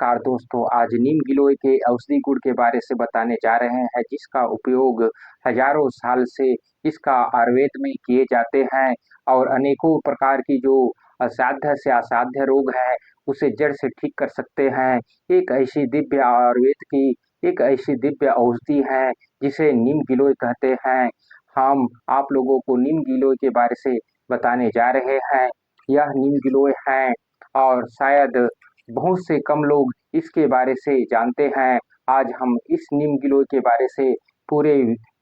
नमस्कार दोस्तों, आज नीम गिलोय के औषधि गुण के बारे से बताने जा रहे हैं, जिसका उपयोग हजारों साल से इसका आयुर्वेद में किए जाते हैं और अनेकों प्रकार की जो असाध्य से असाध्य रोग है, उसे जड़ से ठीक कर सकते हैं। एक ऐसी दिव्य आयुर्वेद की एक ऐसी दिव्य औषधि है, जिसे नीम गिलोय कहते हैं। हम आप लोगों को नीम गिलोय के बारे से बताने जा रहे हैं। यह नीम गिलोय है और शायद बहुत से कम लोग इसके बारे से जानते हैं। आज हम इस नीम गिलोय के बारे से पूरे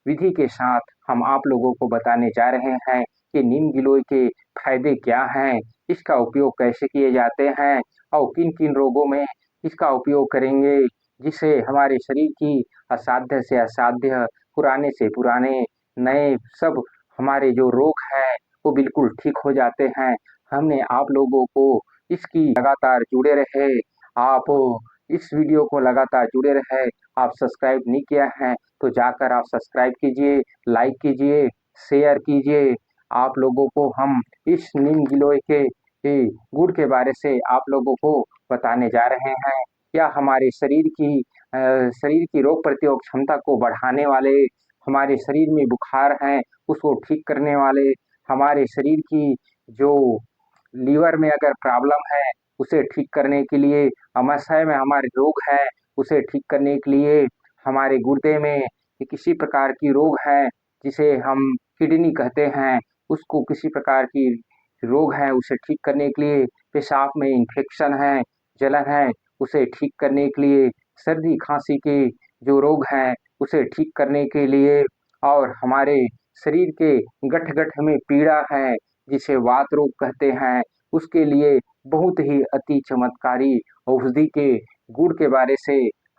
विधि के साथ हम आप लोगों को बताने जा रहे हैं कि नीम गिलोय के फायदे क्या हैं, इसका उपयोग कैसे किए जाते हैं और किन-किन रोगों में इसका उपयोग करेंगे, जिससे हमारे शरीर की असाध्य से असाध्य, पुराने से पुराने, नए सब हमारे जो रोग हैं, वो बिल्कुल ठीक हो जाते हैं। हमने आप लोगों को इसकी लगातार जुड़े रहे, आप इस वीडियो को लगातार जुड़े रहे। आप सब्सक्राइब नहीं किया है तो जाकर आप सब्सक्राइब कीजिए, लाइक कीजिए, शेयर कीजिए। आप लोगों को हम इस नीम गिलोय के गुण के बारे से आप लोगों को बताने जा रहे हैं। यह हमारे शरीर की रोग प्रतिरोधक क्षमता को बढ़ाने वाले, हमारे शरीर में बुखार है उसको ठीक करने वाले, हमारे शरीर की जो लीवर में अगर प्रॉब्लम है उसे ठीक करने के लिए, आमाशय में हमारे रोग है उसे ठीक करने के लिए, हमारे गुर्दे में किसी प्रकार की रोग है जिसे हम किडनी कहते हैं, उसको किसी प्रकार की रोग है उसे ठीक करने के लिए, पेशाब में इन्फेक्शन है, जलन है, उसे ठीक करने के लिए, सर्दी खांसी के जो रोग हैं उसे ठीक करने के लिए, और हमारे शरीर के गठ-गठ में पीड़ा है जिसे वात रोग कहते हैं, उसके लिए बहुत ही अति चमत्कारी औषधि के गुण के बारे से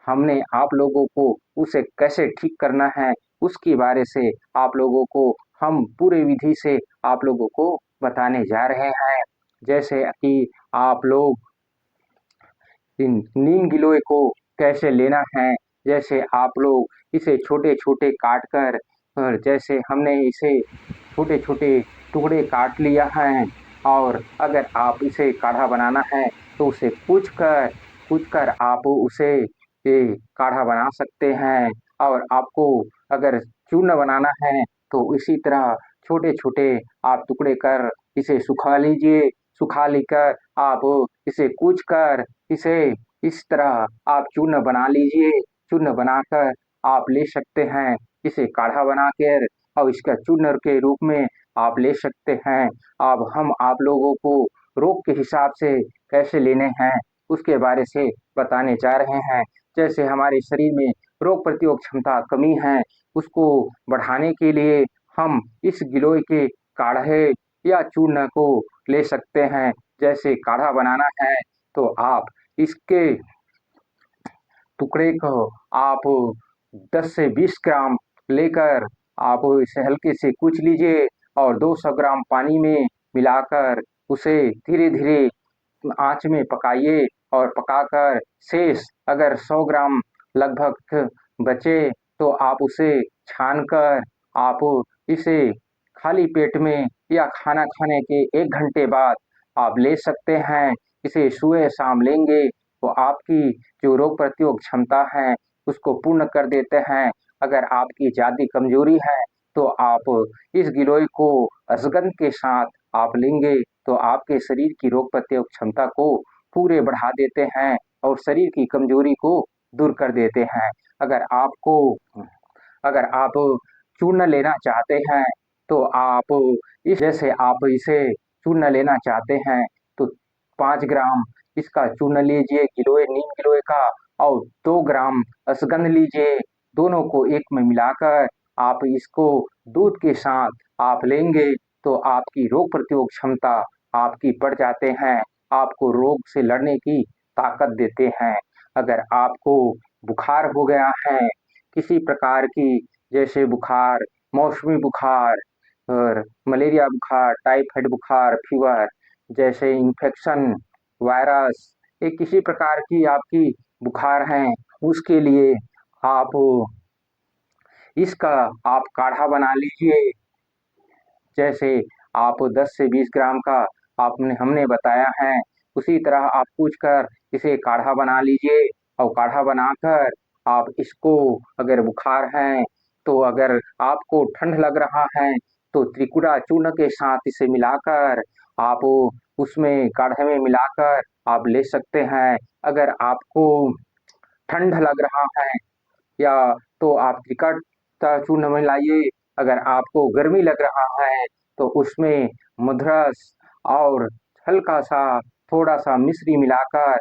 हमने आप लोगों को उसे कैसे ठीक करना है, उसके बारे से आप लोगों को हम पूरे विधि से आप लोगों को बताने जा रहे हैं। जैसे कि आप लोग इन नीम गिलोय को कैसे लेना है, जैसे आप लोग इसे छोटे-छोटे काट कर जैसे हमने इसे छोटे-छोटे टुकड़े काट लिया है, और अगर आप इसे काढ़ा बनाना है तो उसे कूच कर आप उसे काढ़ा बना सकते हैं, और आपको अगर चूर्ण बनाना है तो इसी तरह छोटे-छोटे आप टुकड़े कर इसे सुखा लीजिए। सुखा लेकर आप इसे कूच कर इसे इस तरह आप चूर्ण बना लीजिए। चूर्ण बनाकर आप ले सकते हैं, इसे काढ़ा बनाकर और इसका चूर्ण के रूप में आप ले सकते हैं। अब हम आप लोगों को रोग के हिसाब से कैसे लेने हैं, उसके बारे से बताने जा रहे हैं। जैसे हमारे शरीर में रोग प्रतिरोधक क्षमता कमी है, उसको बढ़ाने के लिए हम इस गिलोय के काढ़े या चूर्ण को ले सकते हैं। जैसे काढ़ा बनाना है तो आप इसके टुकड़े को आप 10 से 20 ग्राम लेकर आप इसे हल्के से कूच लीजिए और 200 ग्राम पानी में मिलाकर उसे धीरे-धीरे आँच में पकाइए, और पकाकर शेष अगर 100 ग्राम लगभग बचे तो आप उसे छानकर आप इसे खाली पेट में या खाना खाने के 1 घंटे बाद आप ले सकते हैं। इसे सुबह-शाम लेंगे तो आपकी जो रोग प्रतिरोधक क्षमता है उसको पूर्ण कर देते हैं। अगर आपकी ज़्यादा कमज़ोरी है तो आप इस गिलोय को अश्वगंध के साथ आप लेंगे तो आपके शरीर की रोग प्रतिरोधक क्षमता को पूरे बढ़ा देते हैं और शरीर की कमज़ोरी को दूर कर देते हैं। अगर आपको अगर आप चूर्ण लेना चाहते हैं तो आप जैसे आप इसे चूर्ण लेना चाहते हैं तो 5 ग्राम इसका चूर्ण लीजिए नीम गिलोय का, और 2 ग्राम अश्वगंध लीजिए। दोनों को एक में मिलाकर आप इसको दूध के साथ आप लेंगे तो आपकी रोग प्रतिरोधक क्षमता आपकी बढ़ जाते हैं, आपको रोग से लड़ने की ताकत देते हैं। अगर आपको बुखार हो गया है किसी प्रकार की, जैसे बुखार, मौसमी बुखार और मलेरिया बुखार, टाइफाइड बुखार, फीवर जैसे इन्फेक्शन, वायरस, ये किसी प्रकार की आपकी बुखार है, उसके लिए आप इसका आप काढ़ा बना लीजिए। जैसे आप 10 से 20 ग्राम का आपने हमने बताया है, उसी तरह आप कूच कर इसे काढ़ा बना लीजिए और काढ़ा बनाकर आप इसको अगर बुखार है तो अगर आपको ठंड लग रहा है तो त्रिकुटा चूर्ण के साथ इसे मिलाकर आप उसमें काढ़े में मिलाकर आप ले सकते हैं। अगर आपको ठंड लग रहा है या तो आप त्रिकट का चूर्ण मिलाइए। अगर आपको गर्मी लग रहा है तो उसमें मधरस और हल्का सा थोड़ा सा मिश्री मिलाकर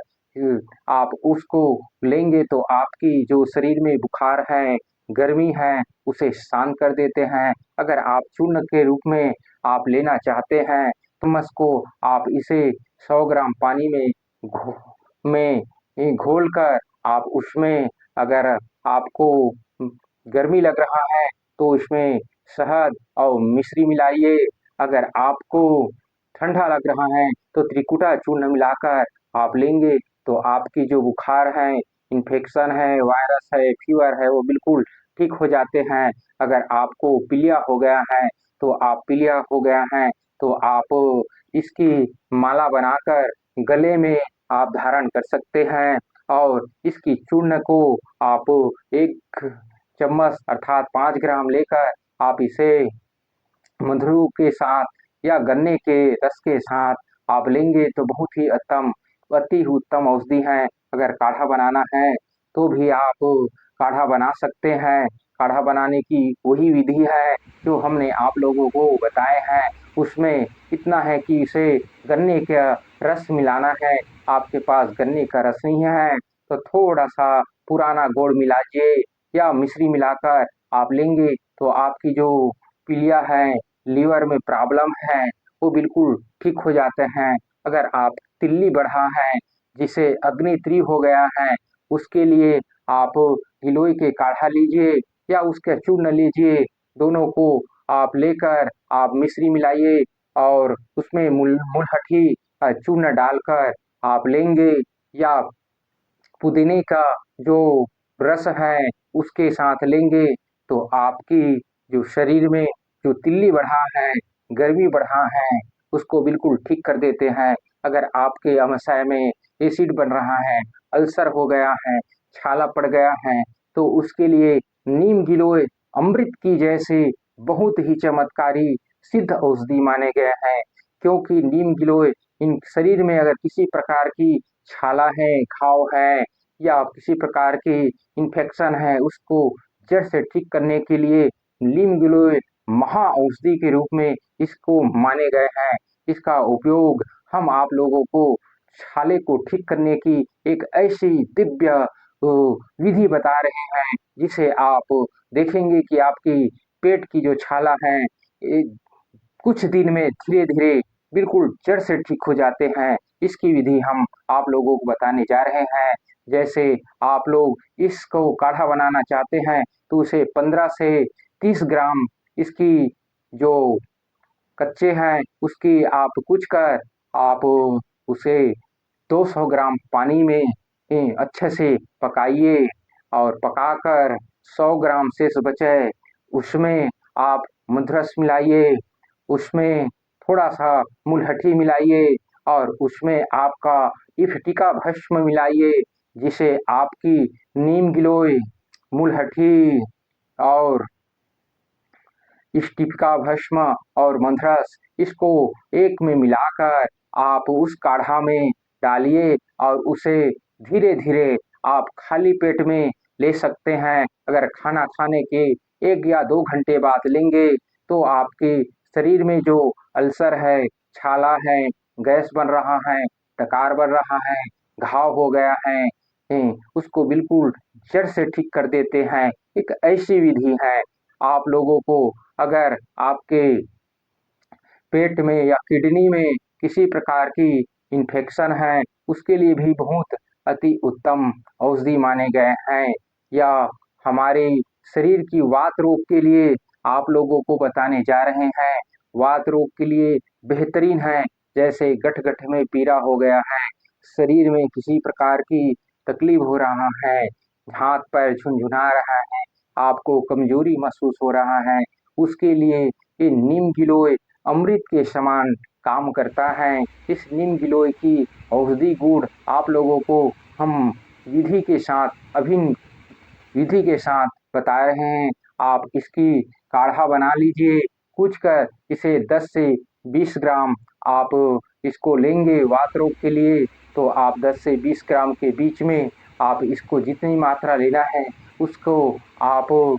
आप उसको लेंगे तो आपकी जो शरीर में बुखार है, गर्मी है, उसे शांत कर देते हैं। अगर आप चूर्ण के रूप में आप लेना चाहते हैं चम्मच को आप इसे 100 ग्राम पानी में घो में घोलकर आप उसमें अगर आपको गर्मी लग रहा है तो इसमें शहद और मिश्री मिलाइए। अगर आपको ठंडा लग रहा है तो त्रिकुटा चूर्ण मिलाकर आप लेंगे तो आपकी जो बुखार है, इन्फेक्शन है, वायरस है, फीवर है वो बिल्कुल ठीक हो जाते हैं। अगर आपको पीलिया हो गया है तो आप पीलिया हो गया है तो आप इसकी माला बनाकर गले में आप धारण कर सकते हैं और इसकी चूर्ण को आप 1 चम्मच अर्थात 5 ग्राम लेकर आप इसे मधु के साथ या गन्ने के रस के साथ आप लेंगे तो बहुत ही अति उत्तम औषधि है। अगर काढ़ा बनाना है तो भी आप काढ़ा बना सकते हैं। काढ़ा बनाने की वही विधि है जो हमने आप लोगों को बताए हैं। उसमें इतना है कि इसे गन्ने का रस मिलाना है। आपके पास गन्ने का रस नहीं है तो थोड़ा-सा पुराना गुड़ मिलाइए या मिश्री मिलाकर आप लेंगे तो आपकी जो पीलिया है, लीवर में प्रॉब्लम है, वो बिल्कुल ठीक हो जाते हैं। अगर आप तिल्ली बढ़ा है, जिसे अग्नि-3 हो गया है, उसके लिए आप गिलोय के काढ़ा लीजिए या उसका चूर्ण लीजिए, दोनों को आप लेकर आप मिश्री मिलाइए और उसमें मुलहठी का चूर्ण डालकर आप लेंगे या पुदीने का जो रस है उसके साथ लेंगे तो आपकी जो शरीर में जो तिल्ली बढ़ा है, गर्मी बढ़ा है, उसको बिल्कुल ठीक कर देते हैं। अगर आपके आमाशय में एसिड बन रहा है, अल्सर हो गया है, छाला पड़ गया है, तो उसके लिए नीम गिलोय अमृत की जैसे बहुत ही चमत्कारी सिद्ध औषधि माने गए हैं। क्योंकि नीम गिलोय इन शरीर में अगर किसी प्रकार की छाला है, घाव है या किसी प्रकार की इन्फेक्शन है, उसको जड़ से ठीक करने के लिए नीम गिलोय महा औषधि के रूप में इसको माने गए हैं। इसका उपयोग हम आप लोगों को छाले को ठीक करने की एक ऐसी दिव्य विधि बता रहे हैं, जिसे आप देखेंगे कि आपकी पेट की जो छाला है, कुछ दिन में धीरे-धीरे बिल्कुल जड़ से ठीक हो जाते हैं। इसकी विधि हम आप लोगों को बताने जा रहे हैं। जैसे आप लोग इसको काढ़ा बनाना चाहते हैं, तो उसे 15 से 30 ग्राम इसकी जो कच्चे हैं, उसकी आप कूच कर आप उसे 200 ग्राम पानी में अच्छे से पकाइए और पकाकर 100 ग्राम शेष बचे, उसमें आप मधरस मिलाइए, उसमें थोड़ा-सा मुलहठी मिलाइए और उसमें आपका इफ्तिका भस्म मिलाइए, जिसे आपकी नीम गिलोय, मुलहठी और इफ्तिका भस्म और मंथरस इसको एक में मिलाकर आप उस काढ़ा में डालिए और उसे धीरे-धीरे आप खाली पेट में ले सकते हैं। अगर खाना खाने के 1 या 2 घंटे बाद लेंगे, तो आपके शरीर में जो अल्सर है, छाला है, गैस बन रहा है, डकार बन रहा है, घाव हो गया है, उसको बिल्कुल जड़ से ठीक कर देते हैं। एक ऐसी विधि है, आप लोगों को अगर आपके पेट में या किडनी में किसी प्रकार की इन्फेक्शन है, उसके लिए भी बहुत अति उत्तम औषधि माने गए हैं या हमारे शरीर की वात रोग के लिए आप लोगों को बताने जा रहे हैं। वात रोग के लिए बेहतरीन है, जैसे गठ-गठ में पीड़ा हो गया है, शरीर में किसी प्रकार की तकलीफ हो रहा है, हाथ-पैर झुनझुना रहा है, आपको कमजोरी महसूस हो रहा है, उसके लिए ये नीम गिलोय अमृत के समान काम करता है। इस नीम गिलोय की औषधि गुण आप लोगों को हम विधि के साथ अभिन्न विधि के साथ बता रहे हैं। आप इसकी काढ़ा बना लीजिए, कूच कर इसे 10 से 20 ग्राम आप इसको लेंगे वात रोग के लिए, तो आप 10 से 20 ग्राम के बीच में आप इसको जितनी मात्रा लेना है उसको आप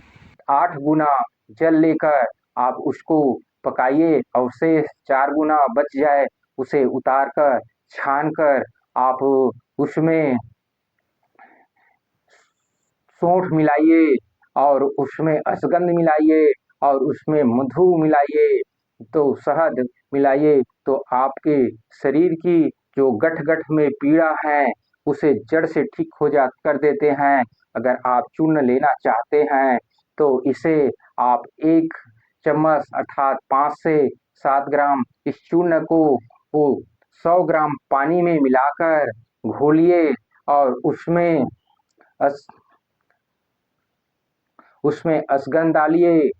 8 गुना जल लेकर आप उसको पकाइए और शेष 4 गुना बच जाए उसे उतार कर छान कर आप उसमें सौंठ मिलाइए और उसमें अश्वगंध मिलाइए और उसमें मधु मिलाइए, तो शहद मिलाइए, तो आपके शरीर की जो गठ-गठ में पीड़ा है, उसे जड़ से ठीक हो जा कर देते हैं। अगर आप चूर्ण लेना चाहते हैं, तो इसे आप 1 चम्मच अर्थात 5 से 7 ग्राम इस चूर्ण को वो 100 ग्राम पानी में मिलाकर घोलिए और अस उसमें अश्वगंध डालिए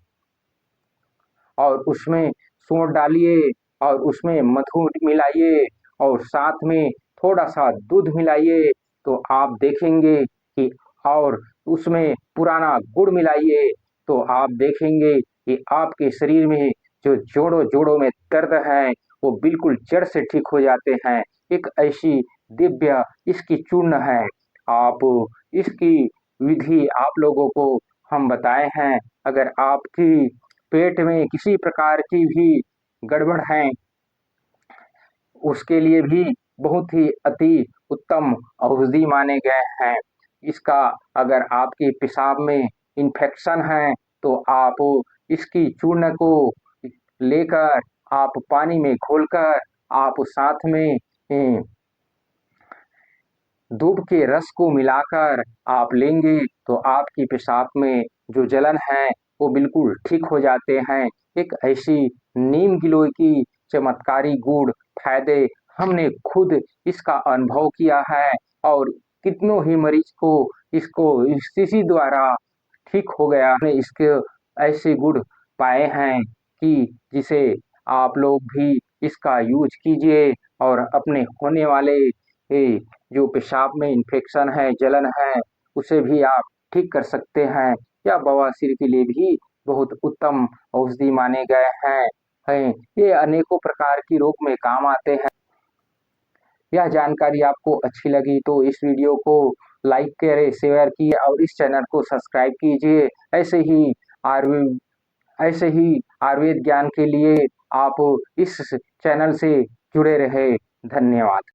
और उसमें सौंठ डालिए और उसमें मधु मिलाइए और साथ में थोड़ा-सा दूध मिलाइए, तो आप देखेंगे कि और उसमें पुराना गुड़ मिलाइए, तो आप देखेंगे कि आपके शरीर में जो जोड़ों-जोड़ों में दर्द है, वो बिल्कुल जड़ से ठीक हो जाते हैं। एक ऐसी दिव्य इसकी चूर्ण है। आप इसकी विधि आप लोगों को हम बताए हैं। अगर आपकी पेट में किसी प्रकार की भी गड़बड़ है, उसके लिए भी बहुत ही अति उत्तम औषधि माने गए हैं। इसका अगर आपके पेशाब में इन्फेक्शन है, तो आप इसकी चूर्ण को लेकर आप पानी में घोलकर आप साथ में दूब के रस को मिलाकर आप लेंगे, तो आपकी पेशाब में जो जलन है, वो बिल्कुल ठीक हो जाते हैं। एक ऐसी नीम गिलोय की चमत्कारी गुण फ़ायदे हमने खुद इसका अनुभव किया है और कितनों ही मरीज को इसको इसी द्वारा ठीक हो गया है। इसके ऐसे गुण पाए हैं कि जिसे आप लोग भी इसका यूज़ कीजिए और अपने होने वाले जो पेशाब में इन्फेक्शन है, जलन है, उसे भी आप ठीक कर सकते हैं। या बवासीर के लिए भी बहुत उत्तम औषधि माने गए हैं। ये अनेकों प्रकार की रोग में काम आते हैं। यह जानकारी आपको अच्छी लगी तो इस वीडियो को लाइक करें, शेयर कीजिए और इस चैनल को सब्सक्राइब कीजिए। आयुर्वेद ऐसे ही आयुर्वेद ज्ञान के लिए आप इस चैनल से जुड़े रहे। धन्यवाद।